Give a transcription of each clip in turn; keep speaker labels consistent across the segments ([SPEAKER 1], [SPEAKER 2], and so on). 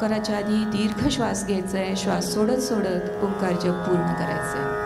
[SPEAKER 1] ओंकाराच्या आधी दीर्घ श्वास घ्यायचा आहे. श्वास सोडत सोडत ओंकार जप पूर्ण करायचा आहे.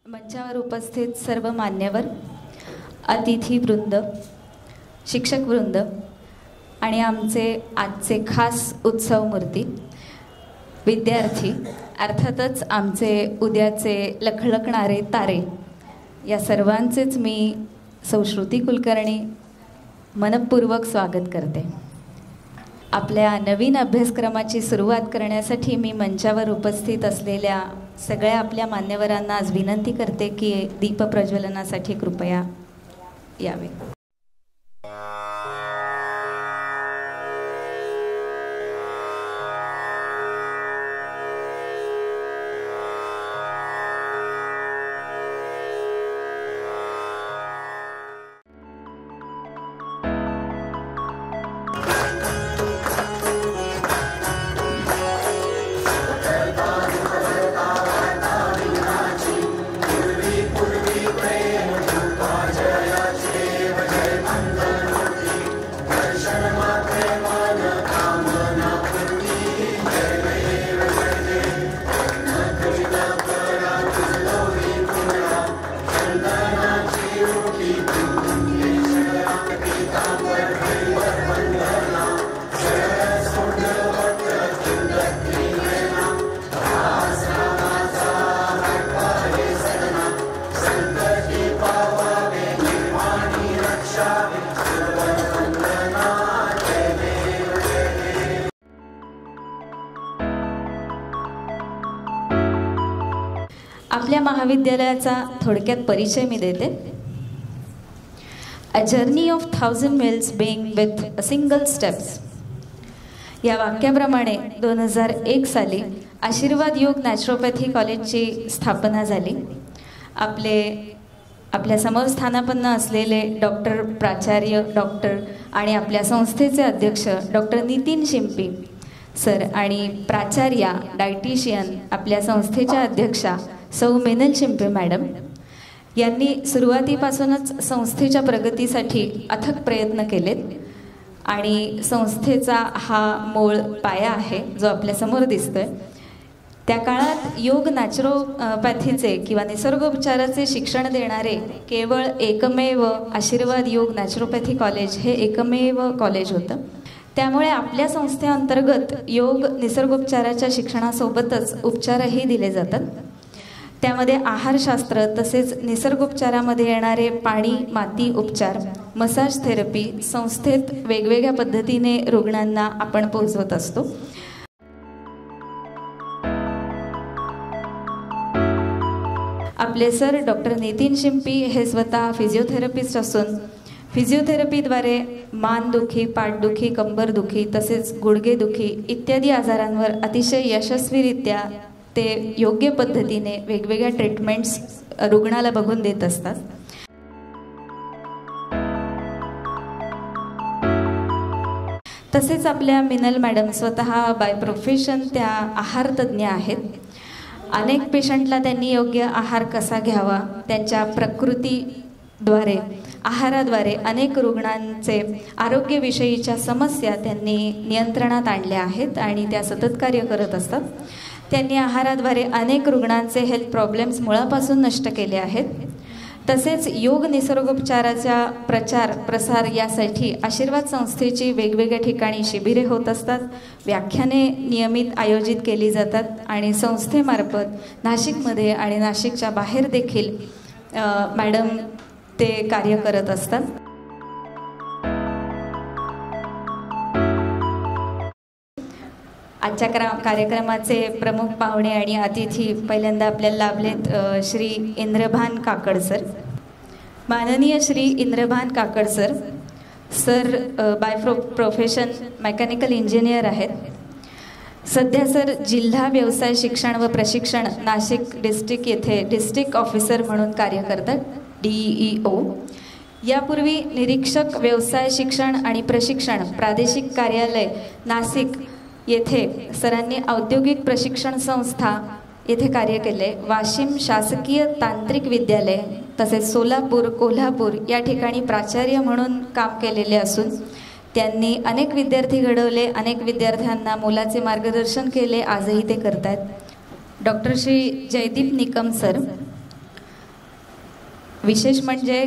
[SPEAKER 1] मंचावर उपस्थित सर्व मान्यवर, अतिथी वृंद, शिक्षक वृंद आणि आमचे आजचे खास उत्सव मूर्ती, विद्यार्थी, अर्थातच आमचे उद्याचे लखलखणारे तारे, या सर्वांचेच मी सौ श्रुती कुलकर्णी मनपूर्वक स्वागत करते. आपल्या नवीन अभ्यासक्रमाची सुरुवात करण्यासाठी मी मंचावर उपस्थित असलेल्या सगळ्या आपल्या मान्यवरांना आज विनंती करते की दीपप्रज्वलनासाठी कृपया यावे. आपल्या महाविद्यालयाचा थोडक्यात परिचय मी देते. A journey of 1000 miles being with a single steps या वाक्याप्रमाणे 2001 साली आशीर्वाद योग नॅचरोपॅथी कॉलेजची स्थापना झाली. आपल्या समोर स्थानापन्न असलेले डॉक्टर प्राचार्य डॉक्टर आणि आपल्या संस्थेचे अध्यक्ष डॉक्टर नितीन शिंपी सर आणि प्राचार्या डायटिशियन आपल्या संस्थेच्या अध्यक्षा सौ मिनल शिंपे मॅडम यांनी सुरुवातीपासूनच संस्थेच्या प्रगतीसाठी अथक प्रयत्न केलेत आणि संस्थेचा हा मूळ पाया आहे जो आपल्यासमोर दिसतोय. त्या काळात योग नॅचरोपॅथीचे किंवा निसर्गोपचाराचे शिक्षण देणारे केवळ एकमेव आशीर्वाद योग नॅचरोपॅथी कॉलेज हे एकमेव कॉलेज होतं. त्यामुळे आपल्या संस्थेअंतर्गत योग निसर्गोपचाराच्या शिक्षणासोबतच उपचारही दिले जातात. त्यामध्ये आहारशास्त्र तसेच निसर्गोपचारामध्ये येणारे पाणी माती उपचार, मसाज थेरपी संस्थेत वेगवेगळ्या पद्धतीने रुग्णांना आपण पोहोचवत असतो. आपले सर डॉक्टर नितीन शिंपी हे स्वतः फिजिओथेरपिस्ट असून फिजिओथेरपीद्वारे मानदुखी, पाठदुखी, कंबरदुखी तसेच गुडघेदुखी इत्यादी आजारांवर अतिशय यशस्वीरित्या ते योग्य पद्धतीने वेगवेगळ्या ट्रीटमेंट्स रुग्णाला बघून देत असतात. तसेच आपल्या मिनल मॅडम स्वतः बाय प्रोफेशन त्या आहार तज्ज्ञ आहेत. अनेक पेशंटला त्यांनी योग्य आहार कसा घ्यावा त्यांच्या प्रकृतीद्वारे आहाराद्वारे अनेक रुग्णांचे आरोग्यविषयीच्या समस्या त्यांनी नियंत्रणात आणल्या आहेत आणि त्या सतत कार्य करत असतात. त्यांनी आहाराद्वारे अनेक रुग्णांचे हेल्थ प्रॉब्लेम्स मुळापासून नष्ट केले आहेत. तसेच योग निसर्गोपचाराचा प्रचार प्रसार यासाठी आशीर्वाद संस्थेची वेगवेगळ्या ठिकाणी शिबिरे होत असतात, व्याख्याने नियमित आयोजित केली जातात आणि संस्थेमार्फत नाशिकमध्ये आणि नाशिकच्या बाहेर देखील मॅडम ते कार्य करत असतात. आजच्या कार्यक्रमाचे प्रमुख पाहुणे आणि अतिथी पहिल्यांदा आपल्याला लाभलेत श्री इंद्रभान काकड सर. माननीय श्री इंद्रभान काकड sir. Sir by profession mechanical engineer आहेत. सध्या सर जिल्हा व्यवसाय शिक्षण व प्रशिक्षण नाशिक डिस्ट्रिक्ट येथे डिस्ट्रिक्ट ऑफिसर म्हणून कार्य करतात, DEO. यापूर्वी निरीक्षक व्यवसाय शिक्षण आणि प्रशिक्षण प्रादेशिक कार्यालय नाशिक येथे सरांनी औद्योगिक प्रशिक्षण संस्था येथे कार्य केले. वाशिम शासकीय तांत्रिक विद्यालय तसेच सोलापूर, कोल्हापूर या ठिकाणी प्राचार्य म्हणून काम केलेले असून त्यांनी अनेक विद्यार्थी घडवले, अनेक विद्यार्थ्यांना मोलाचे मार्गदर्शन केले, आजही ते करतात. Doctor Shri Jaydeep Nikam sir. विशेष म्हणजे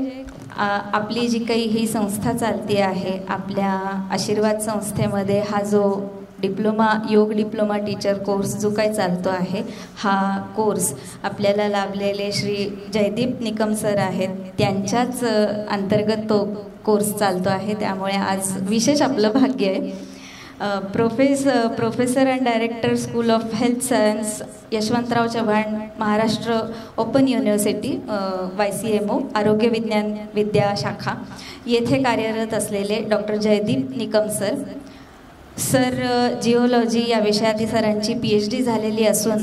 [SPEAKER 1] आपली जी काही ही संस्था चालती आहे, आपल्या आशीर्वाद संस्थेमध्ये हा जो योग डिप्लोमा टीचर कोर्स जो काही चालतो आहे, हा कोर्स आपल्याला लाभलेले श्री जयदीप निकम सर आहेत, त्यांच्याच अंतर्गत तो कोर्स चालतो आहे. त्यामुळे आज विशेष आपलं भाग्य आहे. Professor and director school of health science Yashwantrao Chavan Maharashtra open university YCMO आरोग्य विज्ञान विद्या शाखा येथे कार्यरत असलेले doctor Jaydeep Nikam sir. Sir geology या विषयातील सरांची PhD झालेली असून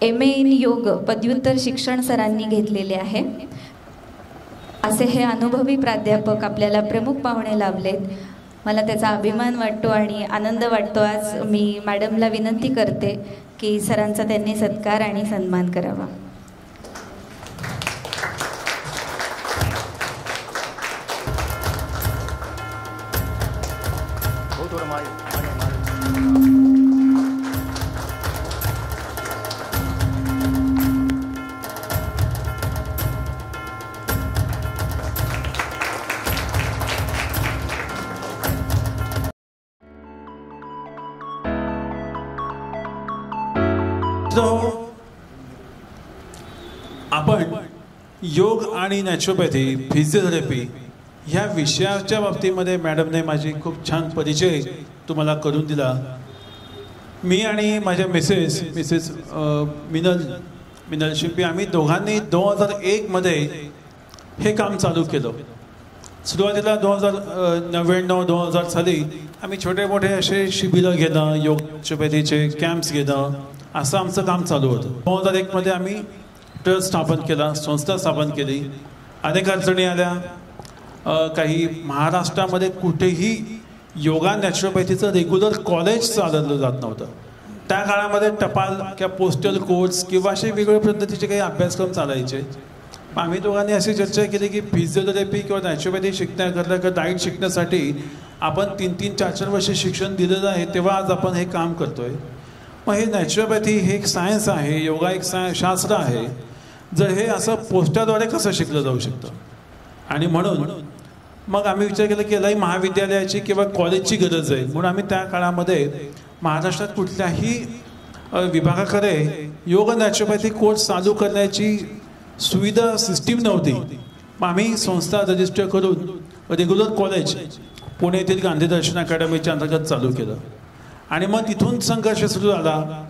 [SPEAKER 1] MA इन योग पदव्युत्तर शिक्षण सरांनी घेतलेले आहे. असे हे अनुभवी प्राध्यापक आपल्याला प्रमुख पाहुणे लाभलेत. मला त्याचा अभिमान वाटतो आणि आनंद वाटतो. आज मी मॅडमला विनंती करते की सरांचा त्यांनी सत्कार आणि सन्मान करावा.
[SPEAKER 2] आपण योग आणि नॅचरोपॅथी, फिजिओथेरपी ह्या विषयाच्या बाबतीमध्ये मॅडमने माझी खूप छान परिचय तुम्हाला करून दिला. मी आणि माझ्या मिसेस मिनल शिंपी आम्ही दोघांनी 2001 मध्ये हे काम चालू केलं. सुरुवातीला 2099-2000 साली आम्ही छोटे मोठे असे शिबिरं घेणं, योग नॅचरोपॅथीचे कॅम्प्स घेणं, असं आमचं काम चालू होतं. 2001 मध्ये आम्ही ट्रस्ट स्थापन केला, संस्था स्थापन केली. अनेक अडचणी आल्या. काही महाराष्ट्रामध्ये कुठेही योगा नॅचरोपॅथीचं रेग्युलर कॉलेज चालवलं जात नव्हतं. त्या काळामध्ये टपाल किंवा पोस्टल कोर्स किंवा असे वेगवेगळ्या पद्धतीचे काही अभ्यासक्रम चालायचे. आम्ही दोघांनी अशी चर्चा केली की फिजिओथेरपी किंवा नॅचरोपॅथी शिकण्याकरता किंवा डाईट शिकण्यासाठी आपण 3-3, 4-4 वर्ष शिक्षण दिलेलं आहे, तेव्हा आज आपण हे काम करतोय. मग हे नॅचरोपॅथी हे एक सायन्स आहे, योगा एक शास्त्र आहे. जर हे असं पोस्टाद्वारे कसं शिकलं जाऊ शकतं? आणि म्हणून मग आम्ही विचार केला की यालाही महाविद्यालयाची किंवा कॉलेजची गरज आहे. म्हणून आम्ही त्या काळामध्ये महाराष्ट्रात कुठल्याही विभागाकडे योग नॅचरोपॅथी कोर्स चालू करण्याची सुविधा सिस्टीम नव्हती. मग आम्ही संस्था रजिस्टर करून रेग्युलर कॉलेज पुणे येथील गांधी दर्शन अकॅडमीच्या अंतर्गत चालू केलं. आणि मग तिथून संघर्ष सुरू झाला.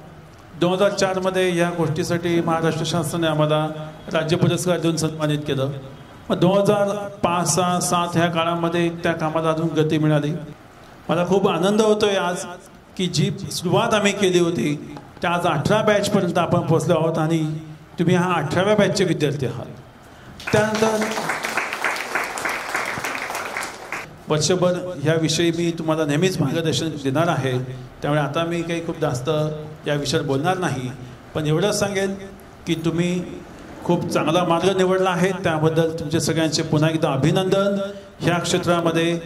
[SPEAKER 2] 2004 मध्ये या गोष्टीसाठी महाराष्ट्र शासनाने आम्हाला राज्य पुरस्कार देऊन सन्मानित केलं. मग 2005, 6, 7 ह्या काळामध्ये त्या कामाला अजून गती मिळाली. मला खूप आनंद होतोय आज की जी सुरुवात आम्ही केली होती त्या आज 18 बॅचपर्यंत आपण पोहोचलो आहोत आणि तुम्ही हा 18व्या बॅचचे विद्यार्थी आहात. त्यानंतर वर्षभर ह्याविषयी मी तुम्हाला नेहमीच मार्गदर्शन देणार आहे. त्यामुळे आता मी काही खूप जास्त या विषयावर बोलणार नाही, पण एवढंच सांगेन की तुम्ही खूप चांगला मार्ग निवडला आहे. त्याबद्दल तुमचे सगळ्यांचे पुन्हा एकदा अभिनंदन. ह्या क्षेत्रामध्ये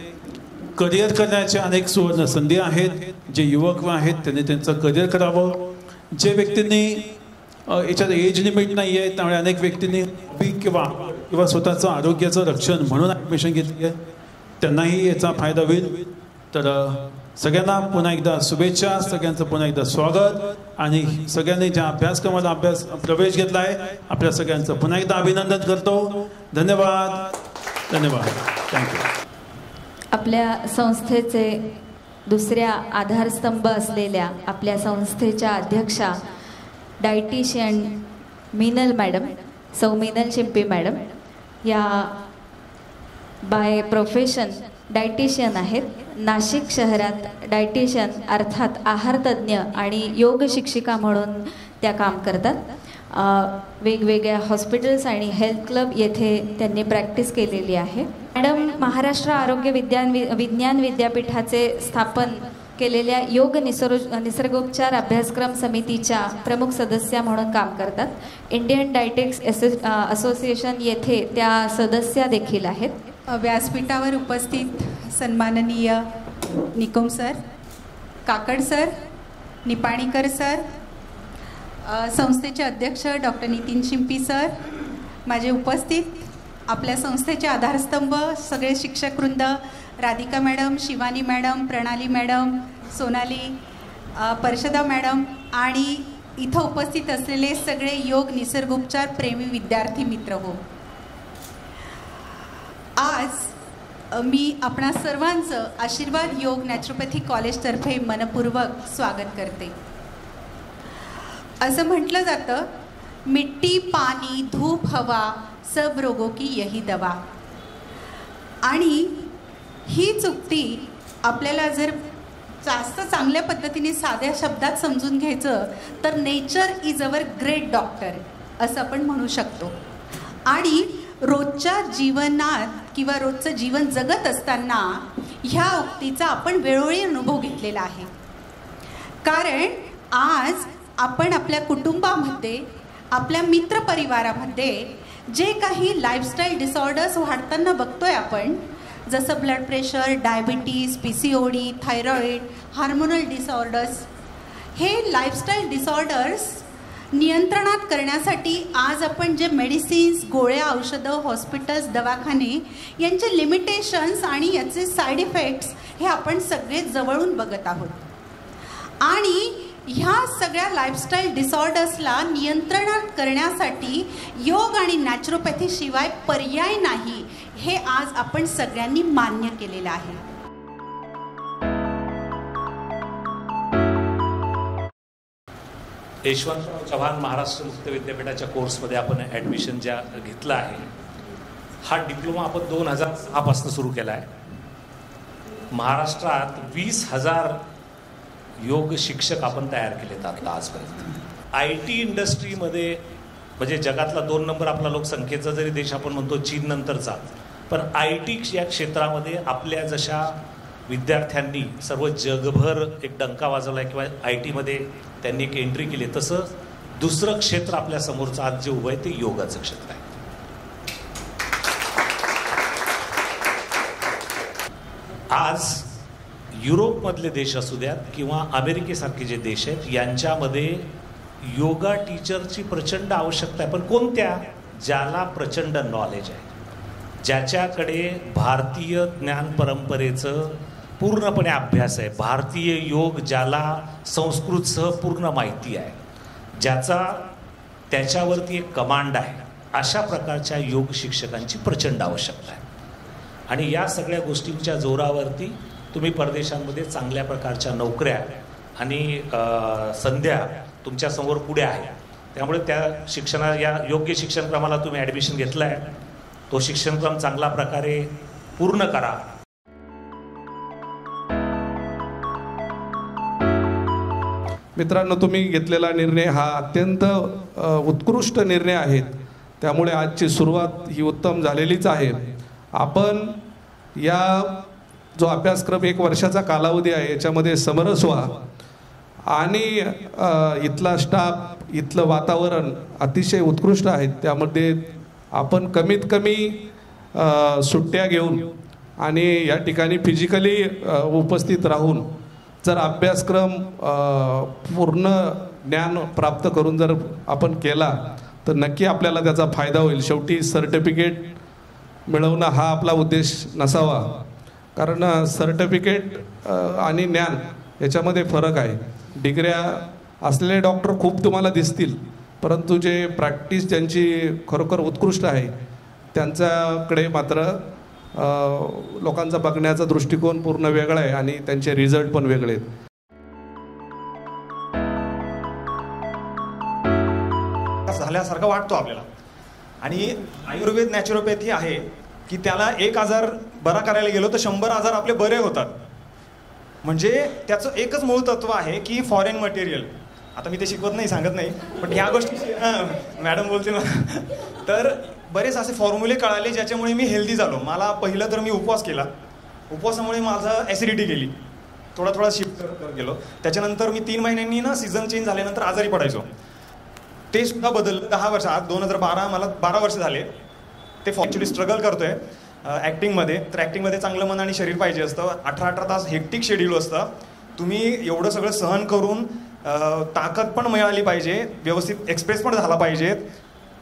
[SPEAKER 2] करिअर करण्याचे अनेक सुवर्ण संधी आहेत. जे युवक आहेत त्यांनी त्यांचं करिअर करावं. जे व्यक्तींनी याच्यात एज लिमिट नाही आहे, त्यामुळे अनेक व्यक्तींनी किंवा स्वतःचं आरोग्याचं रक्षण म्हणून ॲडमिशन घेतली आहे, त्यांनाही याचा फायदा होईल. तर सगळ्यांना पुन्हा एकदा शुभेच्छा, सगळ्यांचं पुन्हा एकदा स्वागत. आणि सगळ्यांनी ज्या अभ्यासक्रमाला प्रवेश घेतला आहे आपल्या सगळ्यांचं पुन्हा एकदा अभिनंदन करतो. धन्यवाद. थँक्यू.
[SPEAKER 1] आपल्या संस्थेचे दुसऱ्या आधारस्तंभ असलेल्या आपल्या संस्थेच्या अध्यक्षा डायटिशियन मीनल मॅडम, सौ मीनल शिंपी मॅडम, या बाय प्रोफेशन डायटिशियन आहेत. नाशिक शहरात डायटिशियन अर्थात आहारतज्ज्ञ आणि योग शिक्षिका म्हणून त्या काम करतात. वेगवेगळ्या हॉस्पिटल्स आणि हेल्थ क्लब येथे त्यांनी प्रॅक्टिस केलेली आहे. मॅडम महाराष्ट्र आरोग्य विज्ञान विद्यापीठाचे स्थापन केलेल्या योग निसर्गोपचार अभ्यासक्रम समितीच्या प्रमुख सदस्या म्हणून काम करतात. इंडियन डायटिक्स असोसिएशन येथे त्या सदस्या देखील आहेत.
[SPEAKER 3] व्यासपीठावर उपस्थित सन्माननीय निकुम सर, काकड सर, निपाणीकर सर, संस्थेचे अध्यक्ष डॉक्टर नितीन शिंपी सर, माझे उपस्थित आपल्या संस्थेचे आधारस्तंभ सगळे शिक्षकवृंद, राधिका मॅडम, शिवानी मॅडम, प्रणाली मॅडम, सोनाली, परशदा मॅडम आणि इथं उपस्थित असलेले सगळे योग निसर्गोपचार प्रेमी विद्यार्थी मित्र हो. आज मी आपणा सर्वांचं आशीर्वाद योग नॅचरोपॅथी कॉलेजतर्फे मनपूर्वक स्वागत करते. असं म्हटलं जातं, मिट्टी पाणी धूप हवा सब रोगों की यही दवा. आणि ही चुक्ती आपल्याला जर जास्त चांगल्या पद्धतीने साध्या शब्दात समजून घ्यायचं तर nature is our great doctor असं आपण म्हणू शकतो. आणि रोजच्या जीवनात किंवा रोजचं जीवन जगत असताना ह्या उक्तीचा आपण वेळोवेळी अनुभव घेतलेला आहे. कारण आज आपण आपल्या कुटुंबामध्ये, आपल्या मित्रपरिवारामध्ये जे काही लाईफस्टाईल डिसऑर्डर्स वाढताना बघतोय आपण, जसं blood pressure, diabetes, PCOD, thyroid, hormonal disorders, हे लाईफस्टाईल डिसऑर्डर्स नियंत्रणात करण्यासाठी आज आपण जे मेडिसिन्स, गोळ्या, औषधं, हॉस्पिटल्स, दवाखाने यांचे लिमिटेशन्स आणि याचे साईड इफेक्ट्स हे आपण सगळे जवळून बघत आहोत. आणि ह्या सगळ्या लाईफस्टाईल डिसऑर्डर्सला नियंत्रणात करण्यासाठी योग आणि नॅचरोपॅथी शिवाय पर्याय नाही, हे आज आपण सगळ्यांनी मान्य केलेलं आहे.
[SPEAKER 4] यशवंतराव चव्हाण महाराष्ट्र मुक्त विद्यापीठाच्या कोर्समध्ये आपण ॲडमिशन ज्या घेतला आहे, हा डिप्लोमा आपण 2006 पासून सुरू केला आहे. महाराष्ट्रात 20,000 योग शिक्षक आपण तयार केलेत आता आजपर्यंत. IT इंडस्ट्रीमध्ये म्हणजे जगातला 2 नंबर आपला लोकसंख्येचा जरी देश आपण म्हणतो चीन नंतरचा, पण IT या क्षेत्रामध्ये आपल्या जशा विद्यार्थ्यांनी सर्व जगभर एक डंका वाजवला किंवा IT मध्ये त्यांनी एक एंट्री केली, तसं दुसरं क्षेत्र आपल्या समोरचं आज जे उभं आहे ते योगाचं क्षेत्र आहे. आज युरोपमधले देश असू द्यात किंवा अमेरिकेसारखे जे देश आहेत यांच्यामध्ये योगा टीचरची प्रचंड आवश्यकता आहे. पण कोणत्या? ज्याला प्रचंड नॉलेज आहे, ज्याच्याकडे भारतीय ज्ञान परंपरेचं पूर्णपणे अभ्यास आहे, भारतीय योग ज्याला संस्कृतसह पूर्ण माहिती आहे, ज्याचा त्याच्यावरती एक कमांड आहे, अशा प्रकारच्या योग शिक्षकांची प्रचंड आवश्यकता आहे. आणि या सगळ्या गोष्टींच्या जोरावरती तुम्ही परदेशांमध्ये चांगल्या प्रकारच्या नोकऱ्या आणि संध्या तुमच्यासमोर पुढे आहे. त्यामुळे त्या या योग्य शिक्षणक्रमाला तुम्ही ॲडमिशन घेतलं आहे, तो शिक्षणक्रम चांगल्या प्रकारे पूर्ण करा.
[SPEAKER 5] मित्रांनो, तुम्ही घेतलेला निर्णय हा अत्यंत उत्कृष्ट निर्णय आहे. त्यामुळे आजची सुरुवात ही उत्तम झालेलीच आहे. आपण या जो अभ्यासक्रम 1 वर्षाचा कालावधी आहे याच्यामध्ये समरस व्हा आणि इथला स्टाफ, इथलं वातावरण अतिशय उत्कृष्ट आहे. त्यामध्ये आपण कमीत कमी सुट्ट्या घेऊन आणि या ठिकाणी फिजिकली उपस्थित राहून जर अभ्यासक्रम पूर्ण ज्ञान प्राप्त करून जर आपण केला तर नक्की आपल्याला त्याचा फायदा होईल. शेवटी सर्टिफिकेट मिळवणं हा आपला उद्देश नसावा, कारण सर्टिफिकेट आणि ज्ञान याच्यामध्ये फरक आहे. डिग्र्या असलेले डॉक्टर खूप तुम्हाला दिसतील, परंतु जे प्रॅक्टिस ज्यांची खरोखर उत्कृष्ट आहे त्यांच्याकडे मात्र लोकांचा बघण्याचा दृष्टिकोन पूर्ण वेगळा आहे आणि त्यांचे रिझल्ट पण वेगळे आहेत.
[SPEAKER 6] झाल्यासारखं वाटतो आपल्याला. आणि आयुर्वेद नॅचरोपॅथी आहे की त्याला 1 आजार बरा करायला गेलो तर 100 आजार आपले बरे होतात. म्हणजे त्याचं एकच मूळ तत्व आहे की फॉरेन मटेरियल. आता मी ते शिकवत नाही, सांगत नाही, पण ह्या गोष्टी मॅडम बोलतील तर बरेच असे फॉर्म्युले कळाले ज्याच्यामुळे मी हेल्दी झालो. मला पहिलं तर मी उपवास केला. उपवासामुळे माझं ॲसिडिटी गेली, थोडा शिफ्ट करत गेलो. त्याच्यानंतर मी 3 महिन्यांनी ना सीझन चेंज झाल्यानंतर आजारी पडायचो. ते सुद्धा बदललं. 10 वर्ष, आज 2012, मला 12 वर्ष झाले ते ॲक्च्युली स्ट्रगल करतोय ॲक्टिंगमध्ये. तर ॲक्टिंगमध्ये चांगलं मन आणि शरीर पाहिजे असतं. 18 तास हेक्टिक शेड्यूल असतं. तुम्ही एवढं सगळं सहन करून ताकद पण मिळाली पाहिजे, व्यवस्थित एक्सप्रेस पण झाला पाहिजे.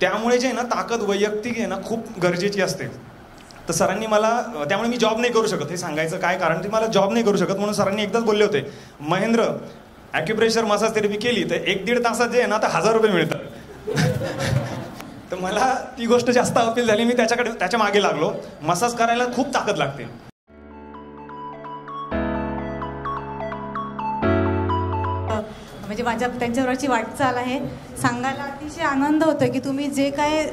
[SPEAKER 6] त्यामुळे जे आहे ना ताकद वैयक्तिक आहे ना खूप गरजेची असते. तर सरांनी मला, त्यामुळे मी जॉब नाही करू शकत. हे सांगायचं काय कारण की मला जॉब नाही करू शकत म्हणून सरांनी एकदाच बोलले होते, महेंद्र ॲक्युप्रेशर मसाज थेरपी केली तर 1-1.5 तासात जे आहे ना तर 1000 रुपये मिळतात. तर मला ती गोष्ट जास्त अपील झाली. मी त्याच्या मागे लागलो. मसाज करायला खूप ताकद लागते.
[SPEAKER 7] म्हणजे माझ्या त्यांच्यावरची वाटचाल आहे. सांगायला अतिशय आनंद होतो की तुम्ही जे काय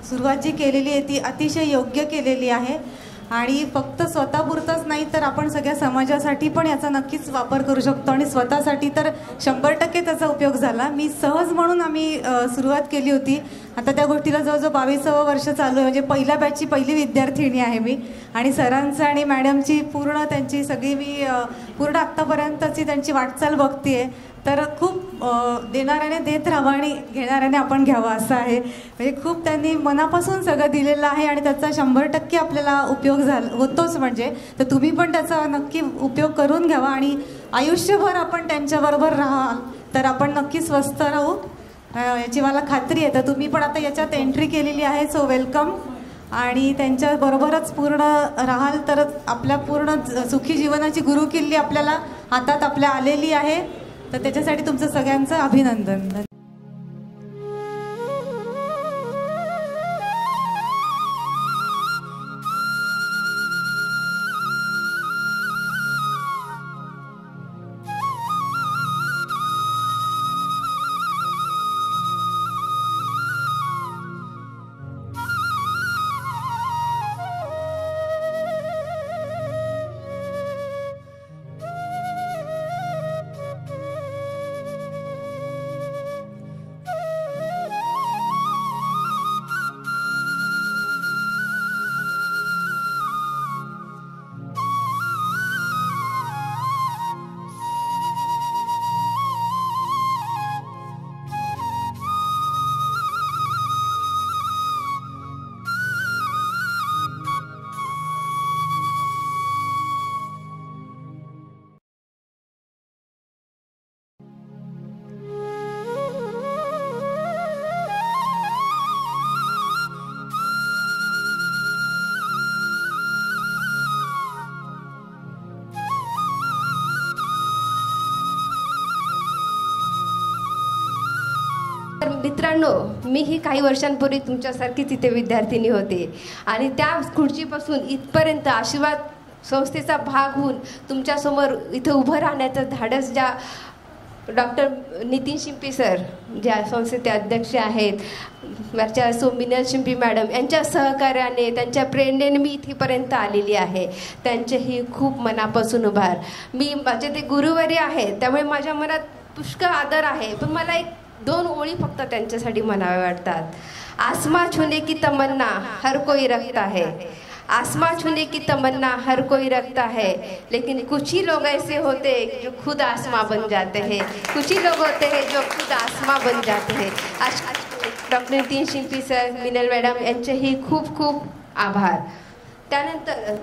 [SPEAKER 7] सुरुवात जी केलेली आहे ती अतिशय योग्य केलेली आहे. आणि फक्त स्वतःपुरतंच नाही तर आपण सगळ्या समाजासाठी पण याचा नक्कीच वापर करू शकतो. आणि स्वतःसाठी तर 100% त्याचा उपयोग झाला. मी सहज म्हणून आम्ही सुरुवात केली होती. आता त्या गोष्टीला जवळजवळ 22वं वर्ष चालू आहे. म्हणजे पहिल्या बॅचची पहिली विद्यार्थिनी आहे मी. आणि सरांचं आणि मॅडमची पूर्ण त्यांची सगळी मी पूर्ण आत्तापर्यंतची त्यांची वाटचाल बघते आहे. तर खूप देणाऱ्याने देत राहावं आणि घेणाऱ्याने आपण घ्यावं असं आहे. म्हणजे खूप त्यांनी मनापासून सगळं दिलेलं आहे आणि त्याचा 100% आपल्याला उपयोग होतोच. म्हणजे तर तुम्ही पण त्याचा नक्की उपयोग करून घ्यावा आणि आयुष्यभर आपण त्यांच्याबरोबर राहाल तर आपण नक्की स्वस्थ राहू याची मला खात्री आहे. तर तुम्ही पण आता याच्यात एंट्री केलेली आहे, सो वेलकम. आणि त्यांच्याबरोबरच पूर्ण राहाल तर आपल्या पूर्ण सुखी जीवनाची गुरुकिल्ली आपल्याला हातात आपल्या आलेली आहे. तर त्याच्यासाठी तुमचं सगळ्यांचं अभिनंदन.
[SPEAKER 8] मित्रांनो, मीही काही वर्षांपूर्वी तुमच्यासारखीच इथे विद्यार्थिनी होते आणि त्या खुर्चीपासून इथपर्यंत आशीर्वाद संस्थेचा भाग होऊन तुमच्यासमोर इथे उभं राहण्याचं धाडस ज्या डॉक्टर नितीन शिंपी सर, ज्या संस्थेचे अध्यक्ष आहेत, वरच्या मिनल शिंपी मॅडम यांच्या सहकार्याने, त्यांच्या प्रेरणेने मी इथेपर्यंत आलेली आहे. त्यांचेही खूप मनापासून आभार. माझे ते गुरुवर्य आहेत त्यामुळे माझ्या मनात पुष्कळ आदर आहे. पण मला 2 ओळी फक्त त्यांच्यासाठी म्हणाव्या वाटतात. आसमां छूने की तमन्ना हर कोई रखता है, आसमां छूने की तमन्ना हर कोई रखता है, लेकिन कुछ ही लोग ऐसे होते जो खुद आसमां बन जाते हैं, कुछ ही लोग होते हैं जो खुद आसमां बन जाते हैं. डॉक्टर नितीन शिंपी सर, मिनल मॅडम यांचेही खूप खूप आभार. त्यानंतर